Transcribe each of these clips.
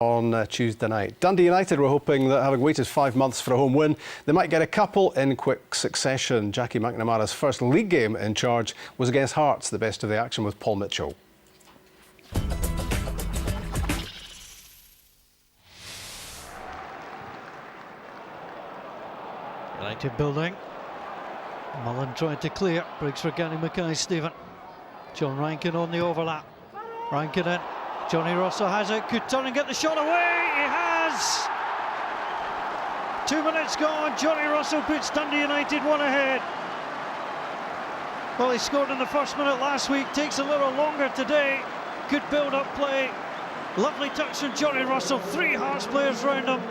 On Tuesday night. Dundee United were hoping that, having waited 5 months for a home win, they might get a couple in quick succession. Jackie McNamara's first league game in charge was against Hearts. The best of the action with Paul Mitchell. United building. Mullen tried to clear. Breaks for Gary Mackay-Stephen. John Rankin on the overlap. Rankin in. Johnny Russell has it, could turn and get the shot away, he has! 2 minutes gone, Johnny Russell puts Dundee United one ahead. Well, he scored in the first minute last week, takes a little longer today. Good build-up play, lovely touch from Johnny Russell, 3 Hearts players round him,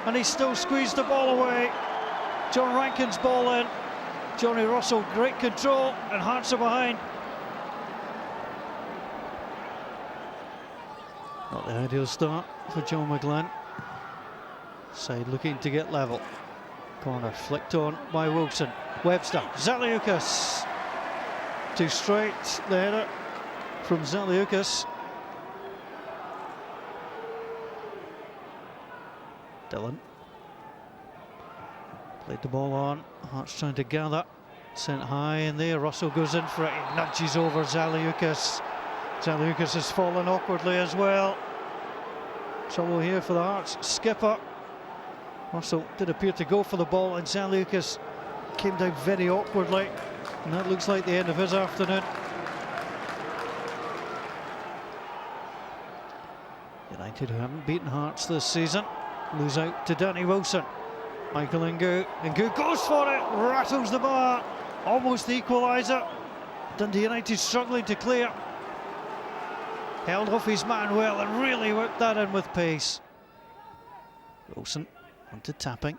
and he still squeezed the ball away. John Rankin's ball in, Johnny Russell, great control, and Hearts are behind. Not the ideal start for John McGlynn. Side looking to get level. Corner flicked on by Wilson. Webster, Zaliukas. Too straight, the header from Zaliukas. Dillon. Played the ball on. Hearts trying to gather. Sent high in there. Russell goes in for it. He nudges over Zaliukas. Zaliukas has fallen awkwardly as well. Trouble here for the Hearts skipper. Russell did appear to go for the ball, and Zaliukas came down very awkwardly, and that looks like the end of his afternoon. United, who haven't beaten Hearts this season, lose out to Danny Wilson. Michael Ngoo. Ngoo goes for it, rattles the bar, almost the equaliser. Dundee United struggling to clear. Held off his man well and really whipped that in with pace. Wilson onto tapping.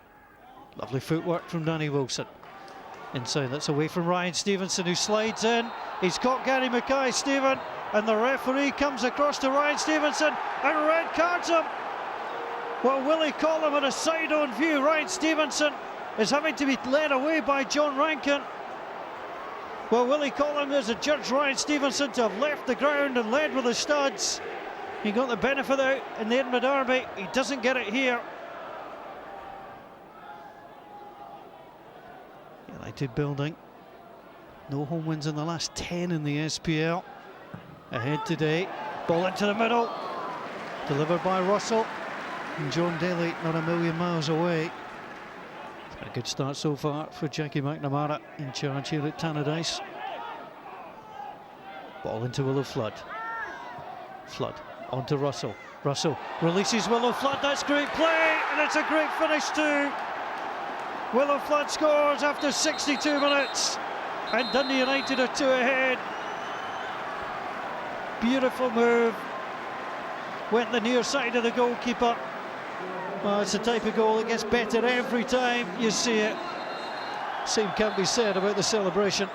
Lovely footwork from Danny Wilson. Inside, that's away from Ryan Stevenson, who slides in. He's caught Gary Mackay-Stephen, and the referee comes across to Ryan Stevenson and red cards him. Well, Willie Collum had a side-on view. Ryan Stevenson is having to be led away by John Rankin. Well, Willie Collum has adjudged Ryan Stevenson to have left the ground and led with the studs. He got the benefit out in the Edinburgh Derby. He doesn't get it here. United building. No home wins in the last 10 in the SPL. Ahead today. Ball into the middle. Delivered by Russell. And John Daly not a million miles away. A good start so far for Jackie McNamara in charge here at Tannadice. Ball into Willow Flood. Flood onto Russell. Russell releases Willow Flood. That's great play, and it's a great finish too. Willow Flood scores after 62 minutes, and Dundee United are 2 ahead. Beautiful move. Went the near side of the goalkeeper. Well, it's the type of goal that gets better every time you see it. Same can't be said about the celebration.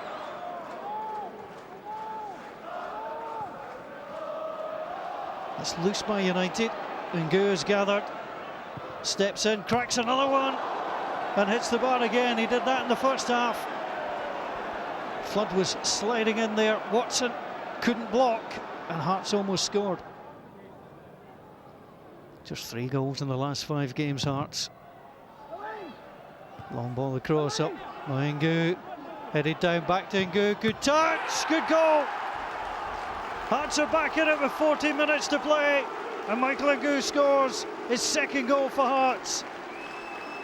It's loose by United. Ngoo is gathered. Steps in, cracks another one, and hits the bar again. He did that in the first half. Flood was sliding in there. Watson couldn't block, and Hearts almost scored. Just 3 goals in the last 5 games, Hearts. Long ball across up by Ngoo. Headed down back to Ngoo. Good touch, good goal. Hearts are back in it with 14 minutes to play. And Michael Ngoo scores his 2nd goal for Hearts.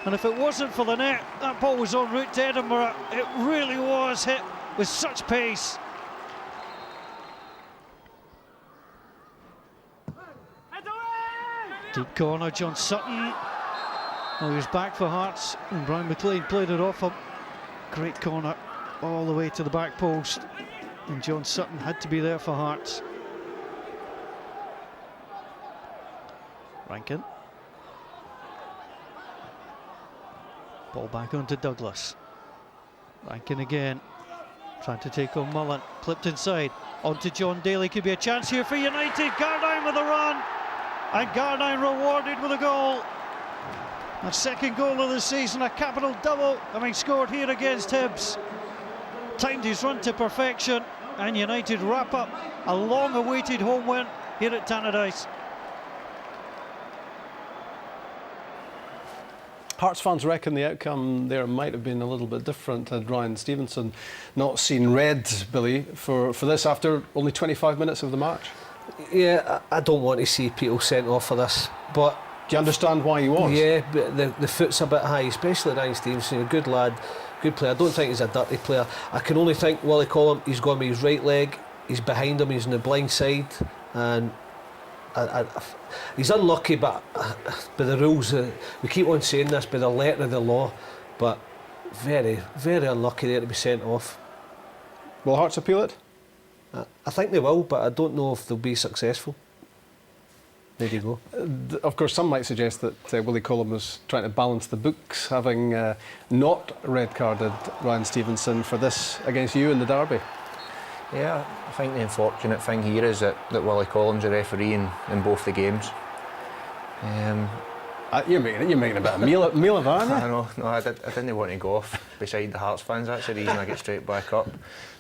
And if it wasn't for the net, that ball was en route to Edinburgh. It really was hit with such pace. Deep corner, John Sutton. Oh, he was back for Hearts, and Brian McLean played it off him. Great corner, all the way to the back post. And John Sutton had to be there for Hearts. Rankin. Ball back onto Douglas. Rankin again, trying to take on Mullen. Clipped inside, onto John Daly. Could be a chance here for United. Gardyne with a run. And Gardyne rewarded with a goal. A 2nd goal of the season, a capital double, having scored here against Hibs. Timed his run to perfection, and United wrap up a long-awaited home win here at Tannadice. Hearts fans reckon the outcome there might have been a little bit different had Ryan Stevenson not seen red, Billy, for this after only 25 minutes of the match. Yeah, I don't want to see people sent off for this, but... Do you understand why he was? Yeah, but the foot's a bit high, especially Ryan Stevenson, a good lad, good player. I don't think he's a dirty player. I can only think Willie Collum, he's gone with his right leg, he's behind him, he's on the blind side, and he's unlucky, but by the rules, we keep on saying this, by the letter of the law, but very, very unlucky there to be sent off. Will Hearts appeal it? I think they will, but I don't know if they'll be successful. There you go. Of course, some might suggest that Willie Collum was trying to balance the books, having not red-carded Ryan Stevenson for this against you in the derby. Yeah, I think the unfortunate thing here is that Willie Collum's a referee in both the games. You're making a bit of meal of it, aren't you? I know, no, I didn't want to go off beside the Hearts fans. That's the reason I get straight back up.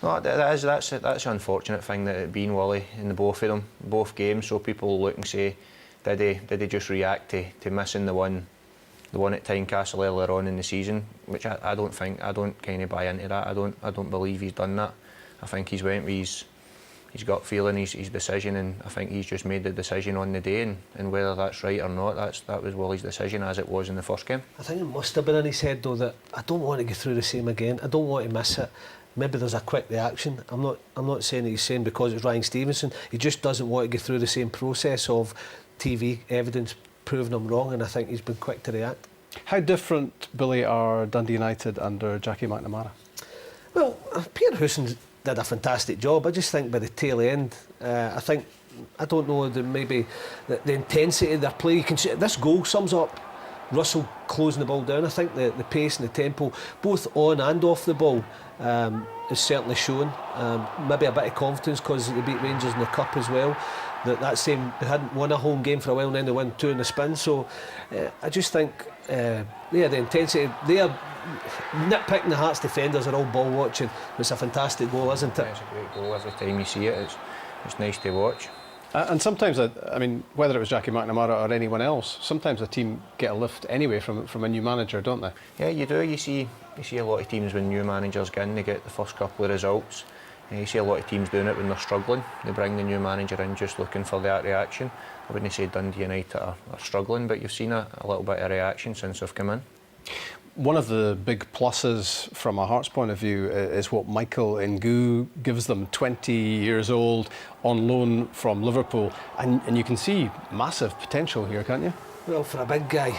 No, that's the unfortunate thing that it being Willie in the both of them, both games. So people look and say, did he just react to missing the one at Tynecastle earlier on in the season? Which I don't think. I don't kind of buy into that. I don't believe he's done that. I think he's went with his gut feeling, his decision, and I think he's just made the decision on the day, and whether that's right or not, that was Willie's decision as it was in the first game. I think it must have been in his head though that I don't want to go through the same again. I don't want to miss it. Maybe there's a quick reaction. I'm not saying that he's saying because it's Ryan Stevenson. He just doesn't want to go through the same process of TV evidence proving him wrong, and I think he's been quick to react. How different, Billy, are Dundee United under Jackie McNamara? Well, Peter Houston did a fantastic job. I just think by the tail end, I don't know, maybe the intensity of their play. You can see this goal sums up Russell closing the ball down. I think the pace and the tempo, both on and off the ball, is certainly shown. Maybe a bit of confidence because they beat Rangers in the Cup as well. That same, they hadn't won a home game for a while, and then they won 2 in the spin. So I just think, the intensity, they are nitpicking the Hearts defenders are all ball watching. It's a fantastic goal, isn't it? It's a great goal. Every time you see it, it's nice to watch. And sometimes, I mean, whether it was Jackie McNamara or anyone else, sometimes a team get a lift anyway from a new manager, don't they? Yeah, you do. You see a lot of teams when new managers get in, they get the first couple of results. You see a lot of teams doing it when they're struggling. They bring the new manager in just looking for that reaction. I wouldn't say Dundee United are struggling, but you've seen a little bit of reaction since they've come in. One of the big pluses from a Hearts point of view is what Michael Ngoo gives them, 20 years old, on loan from Liverpool. And you can see massive potential here, can't you? Well, for a big guy,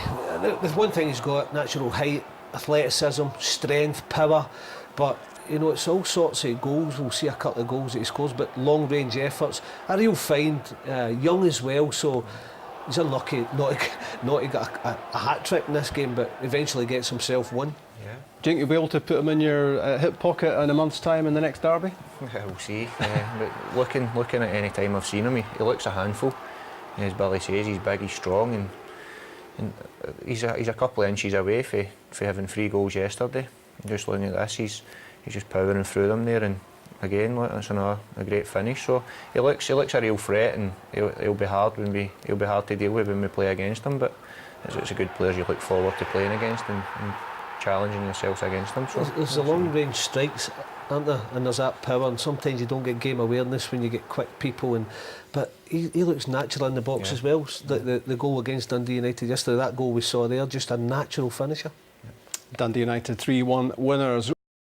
there's one thing he's got: natural height, athleticism, strength, power. But you know, it's all sorts of goals. We'll see a couple of goals that he scores, but long range efforts. A real find, young as well. So he's unlucky not to get a hat trick in this game, but eventually gets himself one. Yeah. Do you think you'll be able to put him in your hip pocket in a month's time in the next derby? We'll see. But looking at any time I've seen him, he looks a handful. As Billy says, he's big, he's strong, and he's a couple of inches away for having 3 goals yesterday. Just looking at this, he's just powering through them there, and again, that's a great finish. So he looks a real threat, and he'll be hard to deal with when we play against him. But it's a good player you look forward to playing against and challenging yourselves against him. So there's the long range strikes, aren't there? And there's that power, and sometimes you don't get game awareness when you get quick people. But he looks natural in the box as well. The goal against Dundee United yesterday, that goal we saw there, just a natural finisher. Dundee United 3-1 winners.